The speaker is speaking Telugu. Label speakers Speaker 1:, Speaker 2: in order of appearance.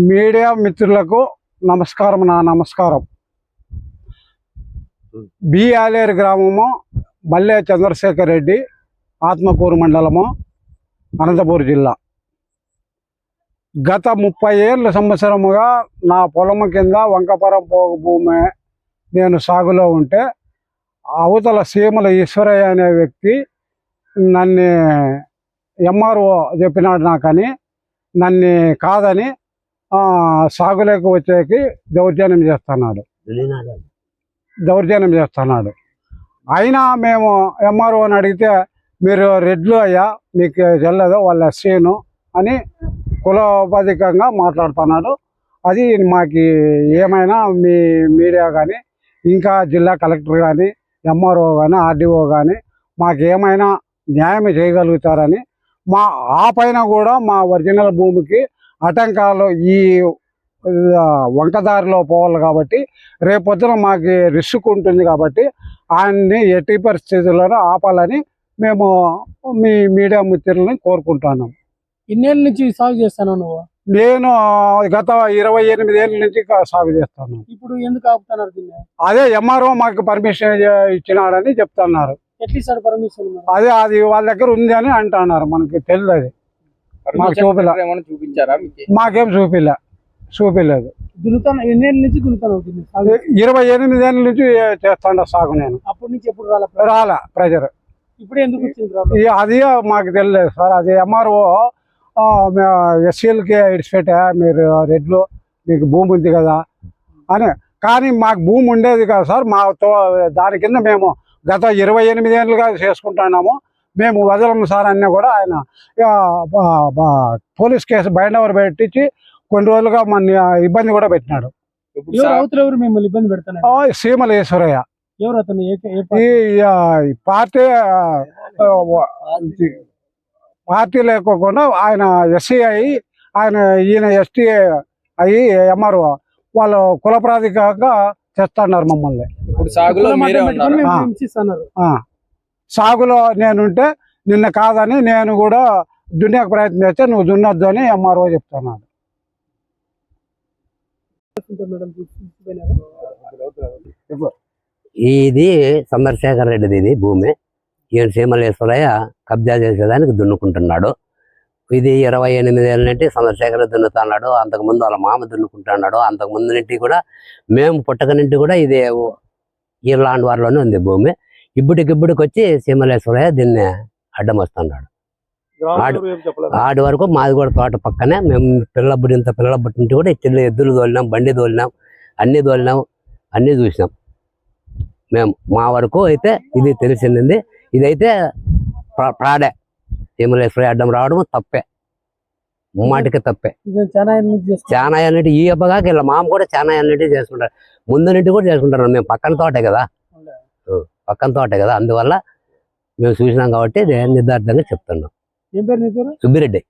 Speaker 1: మీడియా మిత్రులకు నమస్కారం. నమస్కారం. బి ఆలేరు గ్రామము, మల్లె చంద్రశేఖర్ రెడ్డి, ఆత్మకూరు మండలము, అనంతపురం జిల్లా. గత 30 ఏళ్ళ సంవత్సరముగా నా పొలము కింద వంకపురం పోగు భూమి నేను సాగులో ఉంటే, అవతల సీమల ఈశ్వరయ్య అనే వ్యక్తి నన్ను ఎంఆర్ఓ చెప్పినాడు నాకని, నన్ను కాదని సాగులోకి వచ్చేకి దౌర్జన్యం చేస్తున్నాడు. అయినా మేము ఎంఆర్ఓని అడిగితే, మీరు రెడ్లు అయ్యా, మీకు చెల్లదు, వాళ్ళ ఎస్సీను అని కులోపాధికంగా మాట్లాడుతున్నాడు. అది మాకు ఏమైనా మీ మీడియా కానీ, ఇంకా జిల్లా కలెక్టర్ కానీ, ఎంఆర్ఓ కానీ, ఆర్డీఓ కానీ మాకు ఏమైనా న్యాయం చేయగలుగుతారని, ఆ పైన కూడా మా ఒరిజినల్ భూమికి ఆటంకాలు ఈ వంకదారిలో పోవాలి కాబట్టి, రేపొద్దున మాకు రిస్క్ ఉంటుంది కాబట్టి ఆయన్ని ఎట్టి పరిస్థితుల్లోనూ ఆపాలని మేము మీ మీడియా మిత్రులని కోరుకుంటున్నాం.
Speaker 2: ఇన్నేళ్ళ నుంచి సాగు చేస్తాను నువ్వు?
Speaker 1: నేను గత 28 ఏళ్ళ నుంచి సాగు చేస్తాను.
Speaker 2: ఇప్పుడు ఎందుకు ఆపుతున్నారు దీన్ని?
Speaker 1: అదే ఎంఆర్ఓ మాకు పర్మిషన్ ఇచ్చినాడని చెప్తున్నారు.
Speaker 2: ఎట్లా పర్మిషన్?
Speaker 1: అదే అది వాళ్ళ దగ్గర ఉంది అని అంటున్నారు. మనకి తెలియదు. అది మాకు
Speaker 2: చూపించారా?
Speaker 1: మాకేం చూపిలేదు.
Speaker 2: ఎన్నేళ్ళ నుంచి దున్నుతాను?
Speaker 1: 28 ఏళ్ళ నుంచి చేస్తాను సాగు నేను.
Speaker 2: అప్పటి నుంచి ఎప్పుడు
Speaker 1: రాలే ప్రెజర్.
Speaker 2: ఇప్పుడు ఎందుకు వచ్చింది?
Speaker 1: అది మాకు తెలియదు సార్. అది ఎంఆర్ఓ ఎస్సీలకి ఇడిచిపెట్టా, మీరు రెడ్లు మీకు భూమి ఉంది కదా అని. కానీ మాకు భూమి ఉండేది కదా సార్. దాని కింద మేము గత 28 ఏళ్ళుగా చేసుకుంటున్నాము. మేము వదలము సార్ అన్నీ కూడా ఆయన పోలీస్ కేసు బైండ్ ఓవర్ పెట్టించి కొన్ని రోజులుగా మన ఇబ్బంది కూడా పెట్టినాడు.
Speaker 2: ఎవరు మిమ్మల్ని ఇబ్బంది పెడతారు?
Speaker 1: సీమల ఈశ్వరయ్య.
Speaker 2: ఎవరు అతను?
Speaker 1: ఈ పార్టీ లేకోకుండా ఆయన ఎస్సీ అయ్యి, ఈయన ఎస్టీ అయ్యి ఎంఆర్ఓ వాళ్ళు కుల ప్రాధికంగా చేస్తున్నారు మమ్మల్ని. సాగులో నేనుంటే నిన్న కాదని నేను కూడా దున్నేకి ప్రయత్నం చేస్తే నువ్వు దున్నొద్దు అని ఎంఆర్ఓ చెప్తున్నాడు.
Speaker 3: ఇది చంద్రశేఖర్ రెడ్డిది. ఇది భూమి ఈయన సీమలేశ్వరయ్య కబ్జా చేసేదానికి దున్నుకుంటున్నాడు. ఇది 28 ఏళ్ళ నుండి చంద్రశేఖర్ దున్నుతున్నాడు. అంతకుముందు వాళ్ళ మామ దున్నుకుంటున్నాడు. అంతకుముందు నుండి కూడా మేము పుట్టక నుండి కూడా ఇది ఈ లాండ్ వారిలోనే ఉంది భూమి. ఇప్పటికిప్పటికి వచ్చి సీమలేశ్వరయ్య దీన్ని అడ్డం వస్తున్నాడు. ఆడి వరకు మాది కూడా తోట పక్కనే. మేము ఇంత పిల్లబుట్టి నుండి కూడా చెల్లి ఎద్దులు తోలినాం, బండి తోలినాం, అన్నీ తోలినాం, అన్నీ చూసినాం. మేము మా వరకు అయితే ఇది తెలిసింది. ఇదైతే ప్రాడే. సీమలేశ్వరయ్య అడ్డం రావడం తప్పే, ముమ్మాటికి తప్పే. చాలా అన్నిటి ఈ అబ్బగాకి ఇలా మామ కూడా చాలా అన్నిటి చేసుకుంటారు. ముందు నుండి కూడా చేసుకుంటారు. మేము పక్కన తోటే కదా, అందువల్ల మేము చూసినాం కాబట్టి నిర్ధారితంగా చెప్తున్నాం.
Speaker 2: ఏం పేరు నీ పేరు?
Speaker 3: సుబ్బిరెడ్డి.